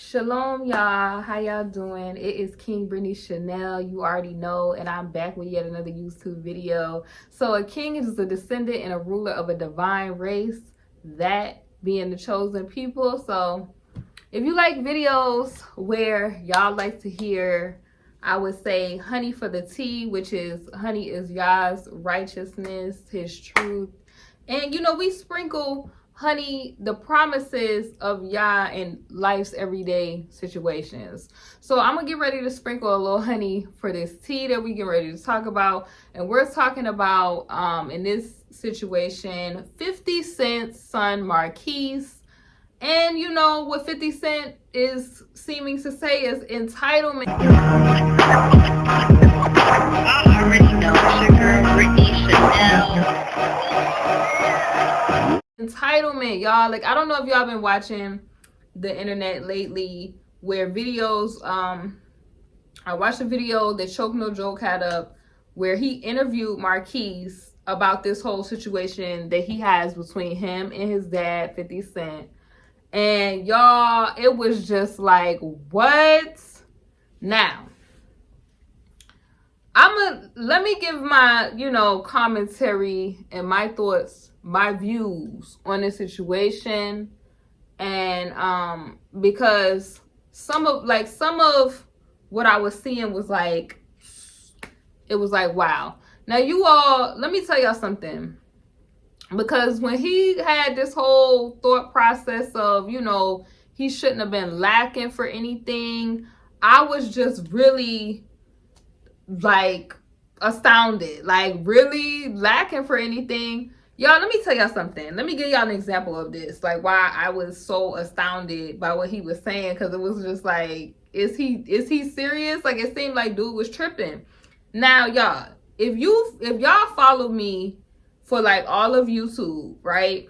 Shalom, y'all. How y'all doing? It is KingBritneyChanel. You already know, and I'm back with yet another YouTube video. So a king is a descendant and a ruler of a divine race, that being the chosen people. So if you like videos where y'all like to hear, I would say honey for the tea, which is honey is Yah's righteousness, his truth. And you know, we sprinkle honey, the promises of Yah in life's everyday situations. So I'm gonna get ready to sprinkle a little honey for this tea that we get ready to talk about. And we're talking about in this situation 50 Cent's son Marquise. And you know what 50 Cent is seeming to say is entitlement. I already know it's your girl Britney Chanel. Entitlement, y'all. Like, I don't know if y'all been watching the internet lately where videos, I watched a video that Choke No Joke had up where he interviewed Marquise about this whole situation that he has between him and his dad, 50 Cent. And y'all, it was just like, what? Now, let me give my, commentary and my thoughts, my views on this situation. And because some of what I was seeing was like, it was like, wow. Now you all, let me tell y'all something. Because when he had this whole thought process of, he shouldn't have been lacking for anything, I was just really like astounded, like really lacking for anything. Y'all, let me tell y'all something. Let me give y'all an example of this, like why I was so astounded by what he was saying, because it was just like, is he serious? Like, it seemed like dude was tripping. Now, y'all, if y'all follow me for like all of YouTube, right?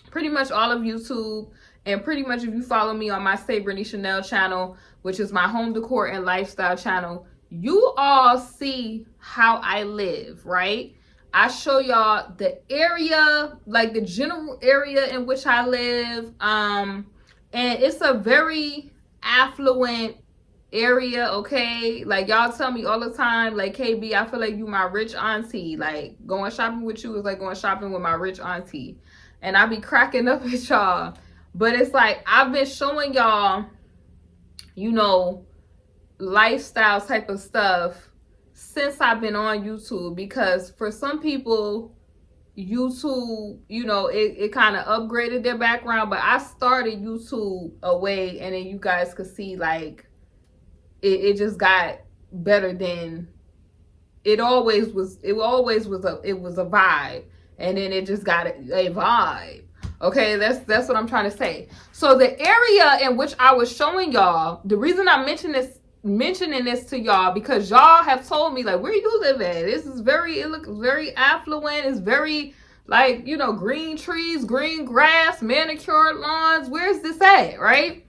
Pretty much all of YouTube, and pretty much if you follow me on my KingBritneyChanel channel, which is my home decor and lifestyle channel, you all see how I live, right? I show y'all the area, like the general area in which I live. And it's a very affluent area, okay? Like, y'all tell me all the time, like, KB, I feel like you my rich auntie. Like, going shopping with you is like going shopping with my rich auntie. And I be cracking up at y'all. But it's like, I've been showing y'all, lifestyle type of stuff since I've been on YouTube, because for some people, YouTube, it kind of upgraded their background, but I started YouTube away, and then you guys could see like it just got better than it always was. It was a vibe, and then it just got a vibe. Okay, that's what I'm trying to say. So the area in which I was showing y'all, the reason I mentioning this to y'all, because y'all have told me like, where you live at, it looks very affluent, it's very like, green trees, green grass, manicured lawns. Where's this at, right?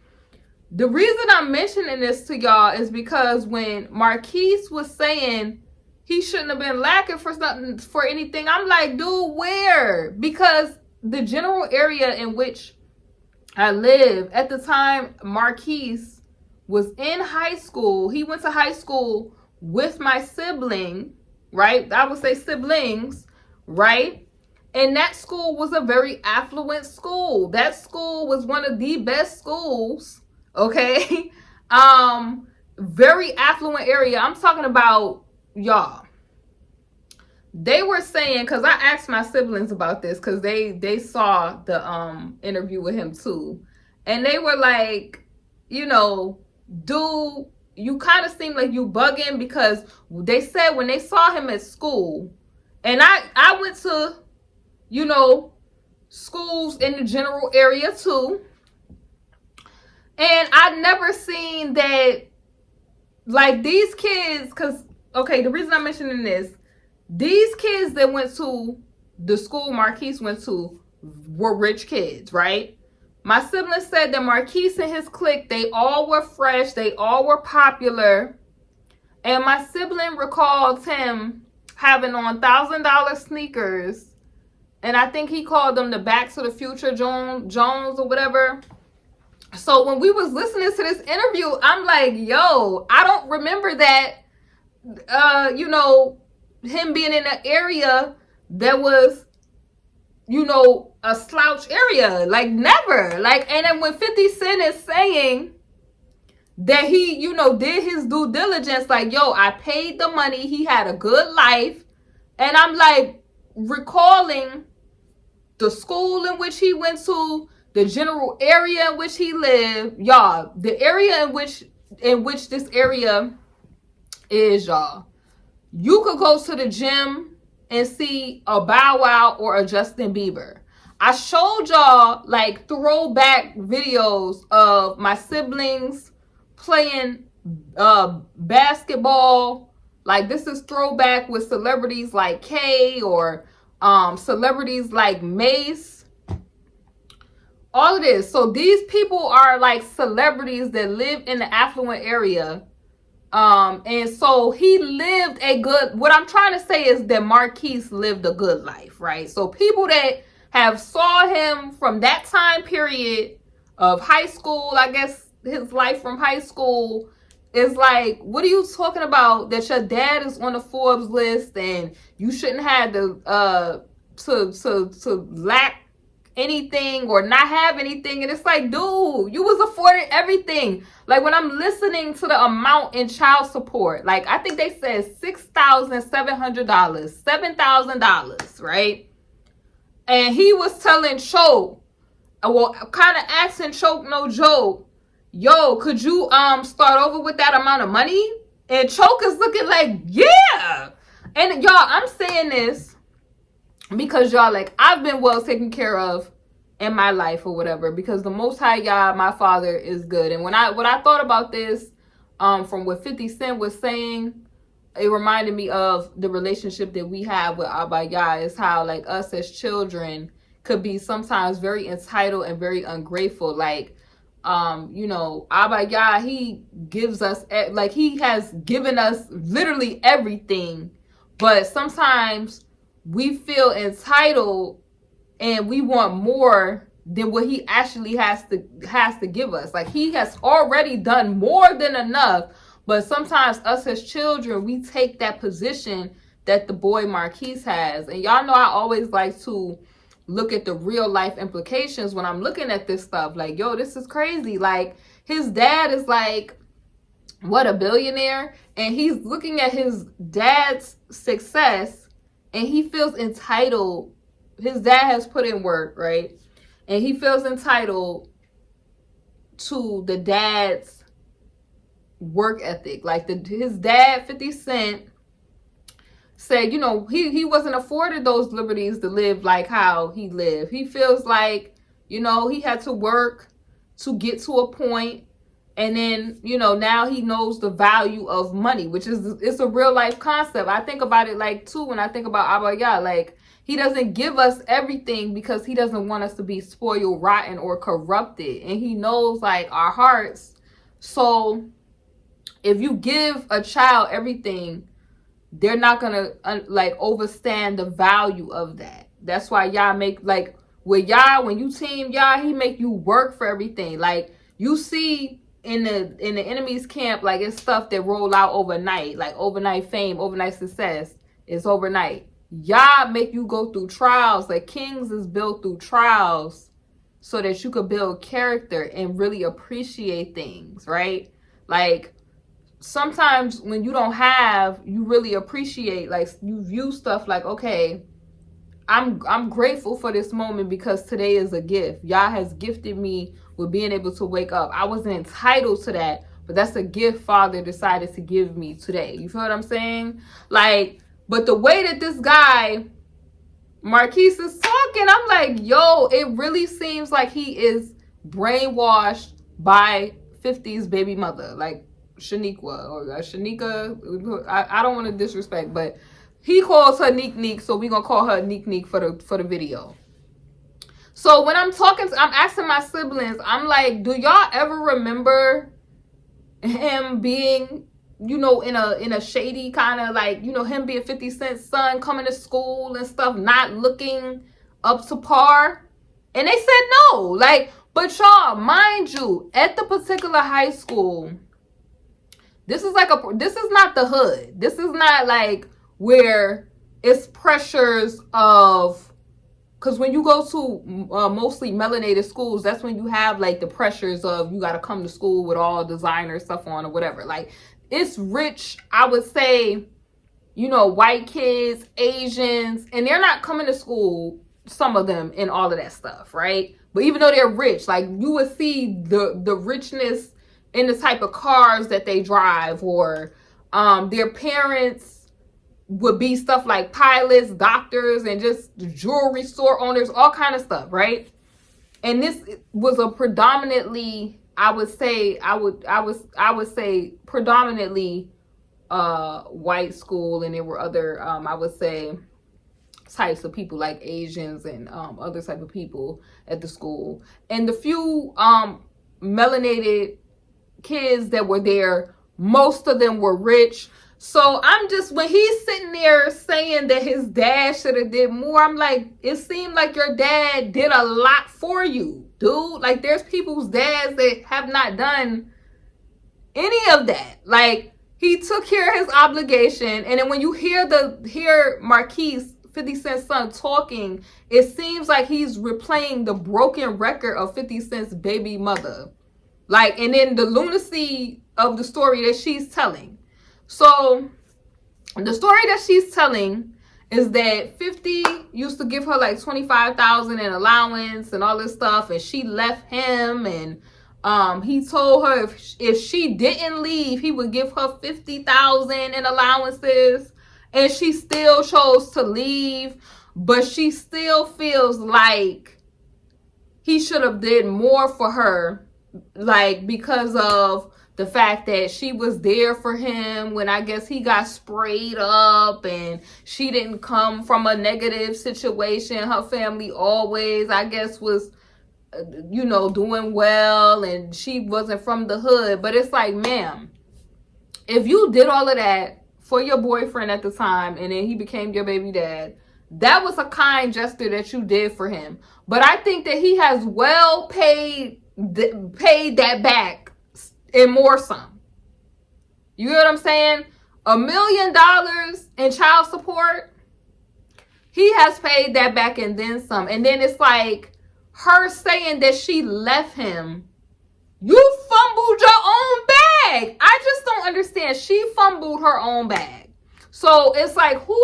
The reason I'm mentioning this to y'all is because when Marquise was saying he shouldn't have been lacking for anything, I'm like, dude, where? Because the general area in which I live at the time Marquise was in high school, he went to high school with my sibling, right? I would say siblings, right? And that school was a very affluent school. That school was one of the best schools, okay? Very affluent area. I'm talking about, y'all. They were saying, because I asked my siblings about this, because they saw the interview with him too. And they were like, dude, you kind of seem like you bugging, because they said when they saw him at school, and I went to, schools in the general area too, and I never seen that, like, these kids, because, okay, the reason I'm mentioning this, these kids that went to the school Marquise went to were rich kids, right? My siblings said that Marquise and his clique, they all were fresh, they all were popular. And my sibling recalled him having on $1,000 sneakers. And I think he called them the Back to the Future Jones or whatever. So when we was listening to this interview, I'm like, yo, I don't remember that, you know, him being in an area that was, you know, a slouch area. Like, never. Like, and then when 50 Cent is saying that he, you know, did his due diligence, like, yo, I paid the money, he had a good life. And I'm like, recalling the school in which he went to, the general area in which he lived, y'all. The area in which this area is, y'all. You could go to the gym and see a Bow Wow or a Justin Bieber. I showed y'all like throwback videos of my siblings playing basketball. Like, this is throwback with celebrities like Kay or celebrities like Mace. All of this. So these people are like celebrities that live in the affluent area. And so he lived a good, what I'm trying to say is that Marquise lived a good life, right? So people that have saw him from that time period of high school, I guess his life from high school, is like, what are you talking about? That your dad is on the Forbes list and you shouldn't have to lack anything or not have anything. And it's like, dude, you was afforded everything. Like, when I'm listening to the amount in child support, like, I think they said $6,700, $7,000, right? And he was telling Choke, well, kind of asking Choke, no joke, yo, could you start over with that amount of money? And Choke is looking like, yeah. And y'all, I'm saying this because, y'all, like, I've been well taken care of in my life or whatever, because the Most High Yah, my Father, is good. And when I thought about this, from what 50 Cent was saying, it reminded me of the relationship that we have with Abba Yah. Is how, like, us as children could be sometimes very entitled and very ungrateful. Like, you know, Abba Yah, he gives us, like, he has given us literally everything, but sometimes we feel entitled and we want more than what he actually has to give us. Like, he has already done more than enough, but sometimes us as children, we take that position that the boy Marquise has. And y'all know I always like to look at the real life implications when I'm looking at this stuff. Like, yo, this is crazy. Like, his dad is like, what, a billionaire? And he's looking at his dad's success and he feels entitled. His dad has put in work, right? And he feels entitled to the dad's work ethic. Like, his dad, 50 Cent, said, you know, he wasn't afforded those liberties to live like how he lived. He feels like, you know, he had to work to get to a point. And then, you know, now he knows the value of money, which is, it's a real life concept. I think about it like too when I think about Abba Yah. Like, he doesn't give us everything because he doesn't want us to be spoiled, rotten, or corrupted. And he knows, like, our hearts. So if you give a child everything, they're not going to, like, overstand the value of that. That's why Yah make, like, with Yah, when you team Yah, he make you work for everything. Like, you see in the enemy's camp, like, it's stuff that roll out overnight. Like, overnight fame, overnight success. It's overnight. Yah make you go through trials. Like, kings is built through trials so that you could build character and really appreciate things, right? Like, sometimes when you don't have, you really appreciate, like, you view stuff like, okay, I'm grateful for this moment because today is a gift. Yah has gifted me with being able to wake up. I wasn't entitled to that, but that's a gift Father decided to give me today. You feel what I'm saying? Like, but the way that this guy, Marquise, is talking, I'm like, yo, it really seems like he is brainwashed by 50's baby mother, like Shaniqua or Shanika. I don't want to disrespect, but he calls her Neek Neek, so we're gonna call her Neek Neek for the video. So when I'm asking my siblings, I'm like, do y'all ever remember him being, you know, in a shady kind of, like, you know, him being 50 Cent's son, coming to school and stuff, not looking up to par? And they said no. Like, But y'all, mind you, at the particular high school, this is not the hood. This is not like where it's pressures of, because when you go to mostly melanated schools, that's when you have like the pressures of you got to come to school with all designer stuff on or whatever. Like, it's rich, I would say, you know, white kids, Asians, and they're not coming to school, some of them, in all of that stuff, right? But even though they're rich, like, you would see the richness in the type of cars that they drive, or their parents would be stuff like pilots, doctors, and just jewelry store owners, all kind of stuff, right? And this was a predominantly, I would say predominantly white school, and there were other I would say types of people like Asians and other type of people at the school. And the few melanated kids that were there, most of them were rich. So I'm just, when he's sitting there saying that his dad should have did more, I'm like, it seemed like your dad did a lot for you, dude. Like, there's people's dads that have not done any of that. Like, he took care of his obligation. And then when you hear Marquise, 50 Cent's son, talking, it seems like he's replaying the broken record of 50 Cent's baby mother. Like, and then the lunacy of the story that she's telling. So the story that she's telling is that 50 used to give her like $25,000 in allowance and all this stuff, and she left him, and he told her if she didn't leave, he would give her $50,000 in allowances, and she still chose to leave. But she still feels like he should have did more for her, like, because of the fact that she was there for him when I guess he got sprayed up, and she didn't come from a negative situation. Her family always, I guess, was, you know, doing well, and she wasn't from the hood. But it's like, ma'am, if you did all of that for your boyfriend at the time, and then he became your baby dad, that was a kind gesture that you did for him. But I think that he has well paid that back and more some. You know what I'm saying? $1 million in child support, he has paid that back and then some. And then it's like her saying that she left him. You fumbled your own bag. I just don't understand. She fumbled her own bag. So it's like, who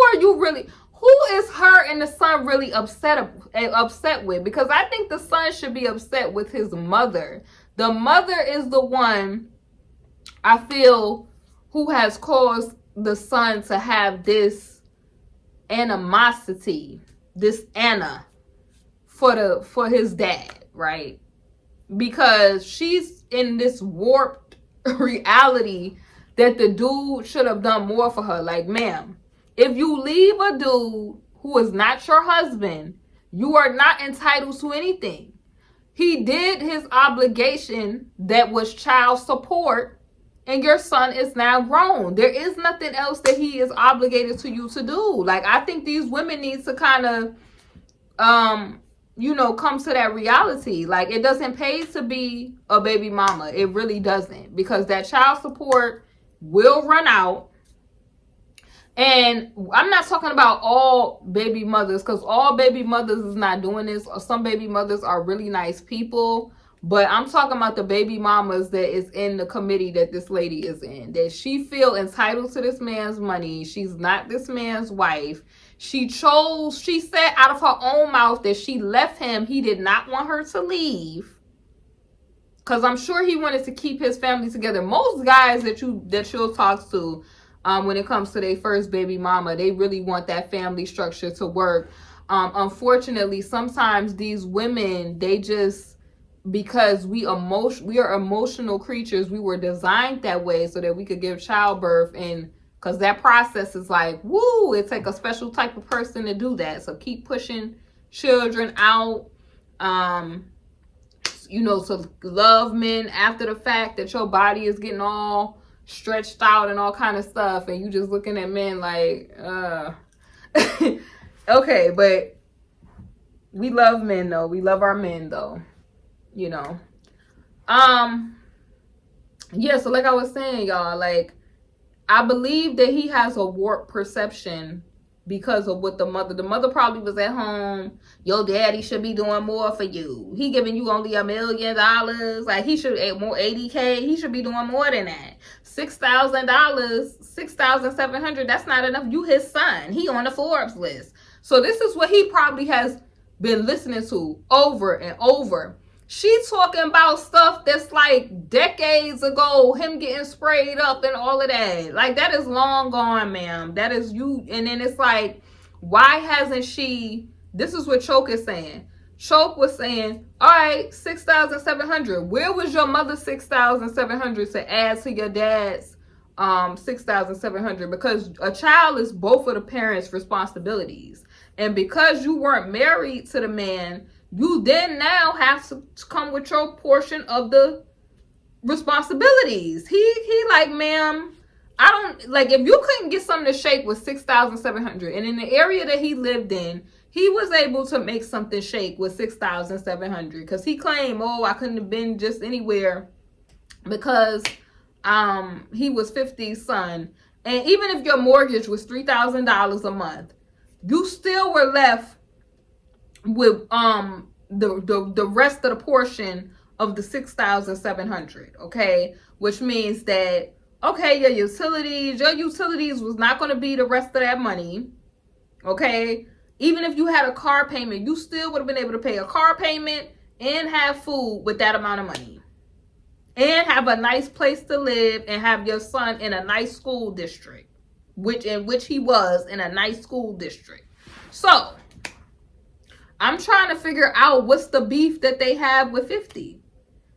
is her and the son really upset with? Because I think the son should be upset with his mother. The mother is the one, I feel, who has caused the son to have this animosity, this Anna for his dad, right? Because she's in this warped reality that the dude should have done more for her. Like, ma'am, if you leave a dude who is not your husband, you are not entitled to anything. He did his obligation, that was child support, and your son is now grown. There is nothing else that he is obligated to you to do. Like, I think these women need to kind of, you know, come to that reality. Like, it doesn't pay to be a baby mama. It really doesn't. Because that child support will run out. And I'm not talking about all baby mothers, because all baby mothers is not doing this. Or some baby mothers are really nice people. But I'm talking about the baby mamas that is in the committee that this lady is in. That she feel entitled to this man's money. She's not this man's wife. She said out of her own mouth that she left him. He did not want her to leave, because I'm sure he wanted to keep his family together. Most guys that you'll talk to, when it comes to their first baby mama, they really want that family structure to work. Unfortunately, sometimes these women, they just, because we are emotional creatures, we were designed that way so that we could give childbirth, and because that process is like, woo, it takes a special type of person to do that. So keep pushing children out, you know, to love men after the fact that your body is getting all stretched out and all kind of stuff, and you just looking at men like, okay, but we love men though. We love our men though. you know. Yeah, so like I was saying, y'all, like, I believe that he has a warped perception because of what the mother probably was at home. Your daddy should be doing more for you. He giving you only $1 million. Like, he should more 80K. He should be doing more than that. $6,000, $6,700. That's not enough. You his son. He on the Forbes list. So this is what he probably has been listening to over and over. She talking about stuff that's like decades ago, him getting sprayed up and all of that. Like, that is long gone, ma'am. That is you. And then it's like, why hasn't she? This is what Choke is saying. Choke was saying, all right, 6,700. Where was your mother's 6,700 to add to your dad's 6,700? Because a child is both of the parents' responsibilities. And because you weren't married to the man, you then now have to come with your portion of the responsibilities. He like, ma'am, I don't, like, if you couldn't get something to shake with 6,700, and in the area that he lived in, he was able to make something shake with 6,700, because he claimed, oh, I couldn't have been just anywhere because he was 50's son. And even if your mortgage was $3,000 a month, you still were left with the rest of the portion of the 6,700, okay? Which means that, okay, your utilities was not going to be the rest of that money, okay? Even if you had a car payment, you still would have been able to pay a car payment and have food with that amount of money, and have a nice place to live, and have your son in a nice school district, which he was in a nice school district. So I'm trying to figure out what's the beef that they have with 50.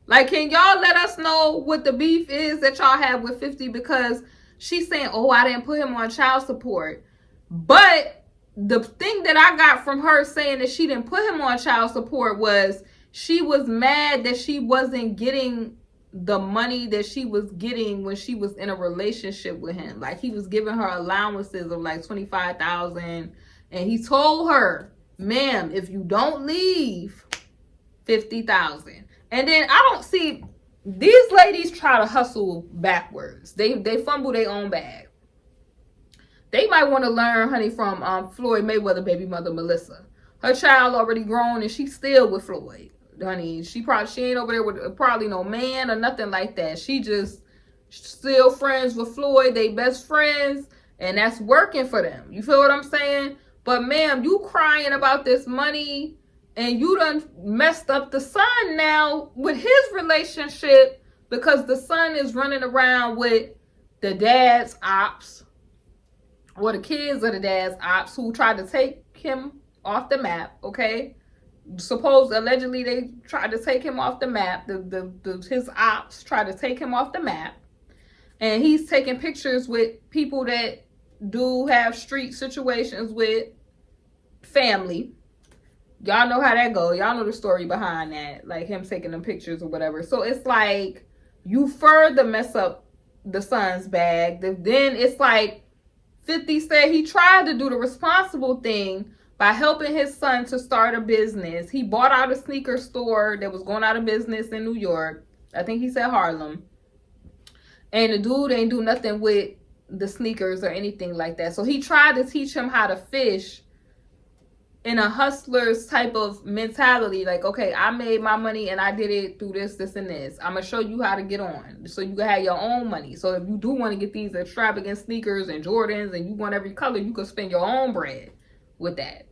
Like, can y'all let us know what the beef is that y'all have with 50? Because she's saying, oh, I didn't put him on child support. But the thing that I got from her saying that she didn't put him on child support was she was mad that she wasn't getting the money that she was getting when she was in a relationship with him. Like, he was giving her allowances of like $25,000, and he told her, ma'am, if you don't leave, $50,000. And then I don't see, these ladies try to hustle backwards. They fumble their own bag. They might want to learn, honey, from Floyd Mayweather baby mother Melissa. Her child already grown and she's still with Floyd, honey. She ain't over there with probably no man or nothing like that. She just still friends with Floyd. They best friends, and that's working for them. You feel what I'm saying? But ma'am, you crying about this money, and you done messed up the son now with his relationship, because the son is running around with the dad's ops, or the kids of the dad's ops, who tried to take him off the map, okay? Allegedly, they tried to take him off the map. His ops tried to take him off the map. And he's taking pictures with people that do have street situations with family. Y'all know how that goes. Y'all know the story behind that, like him taking them pictures or whatever. So it's like, you further mess up the son's bag. Then it's like 50 said he tried to do the responsible thing by helping his son to start a business. He bought out a sneaker store that was going out of business in New York. I think he said Harlem. And the dude ain't do nothing with the sneakers or anything like that. So he tried to teach him how to fish in a hustler's type of mentality. Like, okay, I made my money and I did it through this, this, and this. I'm going to show you how to get on so you can have your own money. So if you do want to get these extravagant sneakers and Jordans and you want every color, you can spend your own bread with that.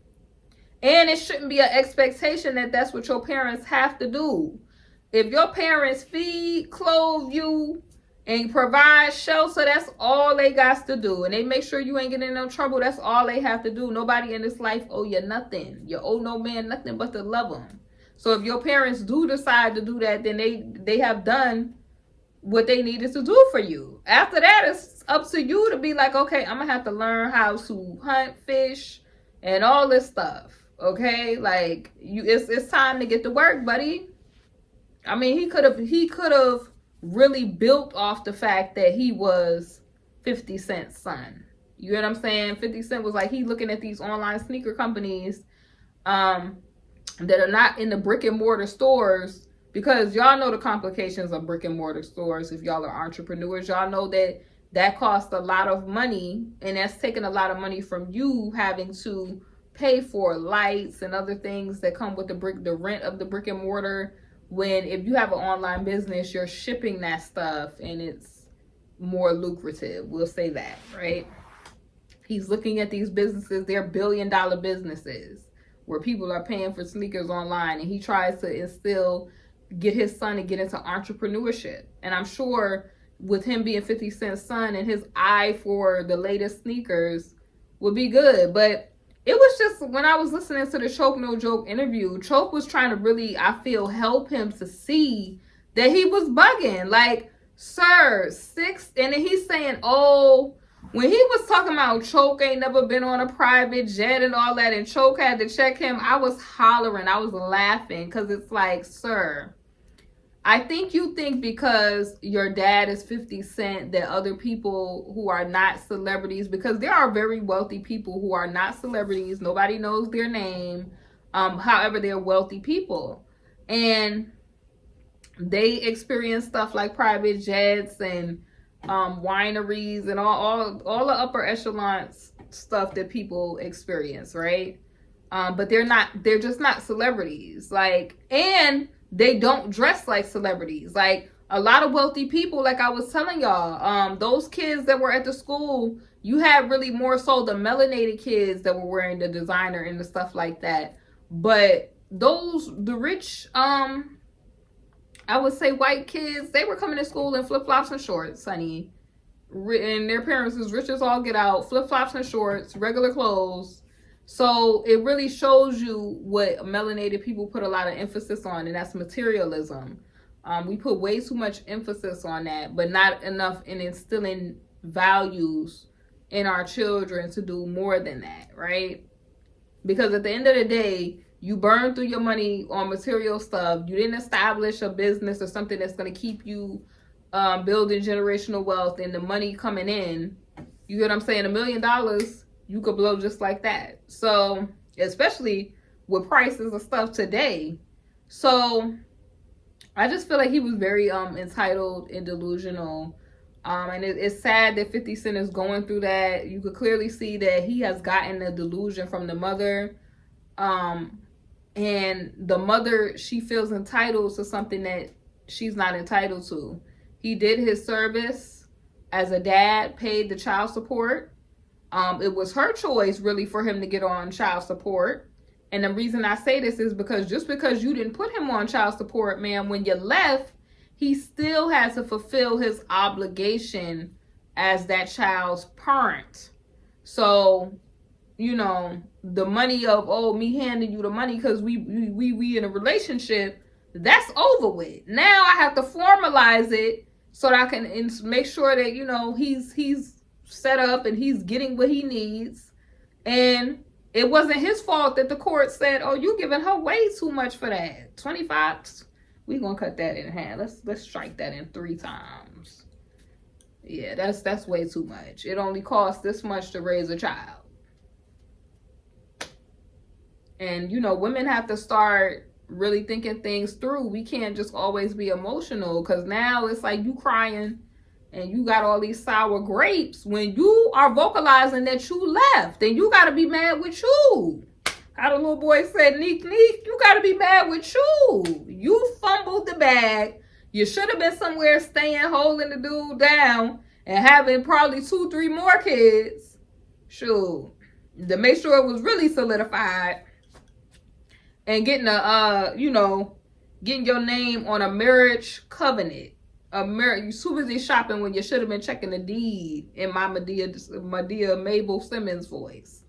And it shouldn't be an expectation that that's what your parents have to do. If your parents feed, clothe you, and provide shelter, that's all they got to do. And they make sure you ain't getting in no trouble. That's all they have to do. Nobody in this life owe you nothing. You owe no man nothing but to love them. So if your parents do decide to do that, then they have done what they needed to do for you. After that, it's up to you to be like, okay, I'm going to have to learn how to hunt, fish, and all this stuff. Okay? Like, it's time to get to work, buddy. I mean, he could have really built off the fact that he was 50 Cent's son. You know what I'm saying? 50 Cent was like, he looking at these online sneaker companies that are not in the brick and mortar stores, Because y'all know the complications of brick and mortar stores. If y'all are entrepreneurs, y'all know that that costs a lot of money, and that's taking a lot of money from you having to pay for lights and other things that come with the rent of the brick and mortar. When if you have an online business, you're shipping that stuff and it's more lucrative. We'll say that, right? He's looking at these businesses, they're billion-dollar businesses where people are paying for sneakers online, and he tries to get his son to get into entrepreneurship. And I'm sure with him being 50 Cent's son and his eye for the latest sneakers would be good. But it was just, when I was listening to the Choke No Joke interview, Choke was trying to really, I feel, help him to see that he was bugging. Like, sir, and then he's saying, oh, when he was talking about Choke ain't never been on a private jet and all that, and Choke had to check him, I was hollering, I was laughing, because it's like, sir, I think you think because your dad is 50 Cent that other people who are not celebrities, because there are very wealthy people who are not celebrities, nobody knows their name, however, they're wealthy people, and they experience stuff like private jets and wineries and all the upper echelon stuff that people experience, right? But they're just not celebrities. Like, and they don't dress like celebrities. Like, a lot of wealthy people, like I was telling y'all, those kids that were at the school, you had really more so the melanated kids that were wearing the designer and the stuff like that. But the rich, I would say white kids, they were coming to school in flip-flops and shorts, honey. And their parents was rich as all get out, flip-flops and shorts, regular clothes. So it really shows you what melanated people put a lot of emphasis on, and that's materialism. We put way too much emphasis on that, but not enough in instilling values in our children to do more than that, right? Because at the end of the day, you burn through your money on material stuff. You didn't establish a business or something that's going to keep you building generational wealth and the money coming in. You get what I'm saying? $1 million, you could blow just like that. So, especially with prices of stuff today. So, I just feel like he was very entitled and delusional. And it's sad that 50 Cent is going through that. You could clearly see that he has gotten a delusion from the mother. And the mother, she feels entitled to something that she's not entitled to. He did his service as a dad, paid the child support. It was her choice, really, for him to get on child support. And the reason I say this is because just because you didn't put him on child support, man, when you left, he still has to fulfill his obligation as that child's parent. So, you know, the money of, oh, me handing you the money because we in a relationship, that's over with. Now I have to formalize it so that I can make sure that, you know, he's set up and he's getting what he needs. And it wasn't his fault that the court said, oh, you giving her way too much for that. 25, we're going to cut that in half. Let's strike that in 3 times. Yeah, that's way too much. It only costs this much to raise a child. And, you know, women have to start really thinking things through. We can't just always be emotional, because now it's like you crying and you got all these sour grapes when you are vocalizing that you left. Then you got to be mad with you. How the little boy said, neek, neek, you got to be mad with you. You fumbled the bag. You should have been somewhere staying, holding the dude down and having probably 2-3 more kids. Shoot. To make sure it was really solidified. And getting getting your name on a marriage covenant. You too busy shopping when you should have been checking the deed, in my Medea Mabel Simmons voice.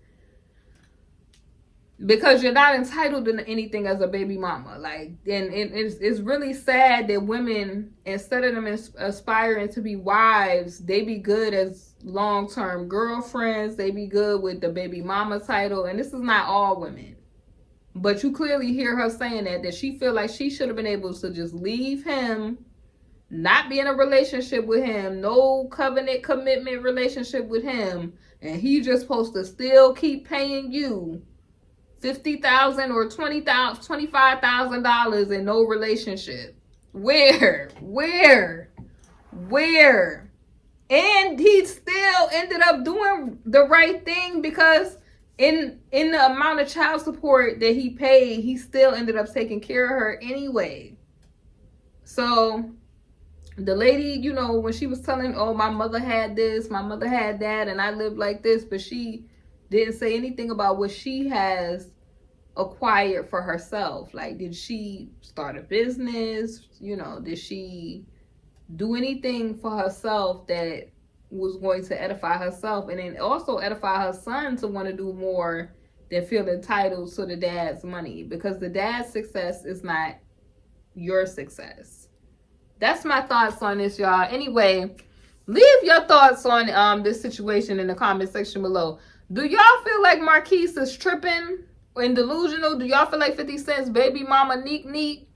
Because you're not entitled to anything as a baby mama. Like, and it's really sad that women, instead of them aspiring to be wives, they be good as long-term girlfriends. They be good with the baby mama title. And this is not all women. But you clearly hear her saying that she feel like she should have been able to just leave him, not be in a relationship with him, no covenant commitment relationship with him, and he just supposed to still keep paying you $50,000 or $25,000 in no relationship. Where? And he still ended up doing the right thing, because in the amount of child support that he paid, he still ended up taking care of her anyway. So the lady, you know, when she was telling, oh, my mother had this, my mother had that, and I lived like this, but she didn't say anything about what she has acquired for herself. Like, did she start a business? You know, did she do anything for herself that was going to edify herself, and then also edify her son to want to do more than feel entitled to the dad's money? Because the dad's success is not your success. That's my thoughts on this, y'all. Anyway, leave your thoughts on this situation in the comment section below. Do y'all feel like Marquise is tripping and delusional? Do y'all feel like 50 Cent's baby mama Neek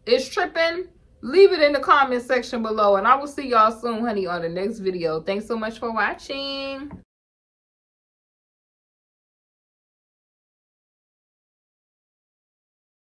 is tripping? Leave it in the comment section below, and I will see y'all soon, honey, on the next video. Thanks so much for watching.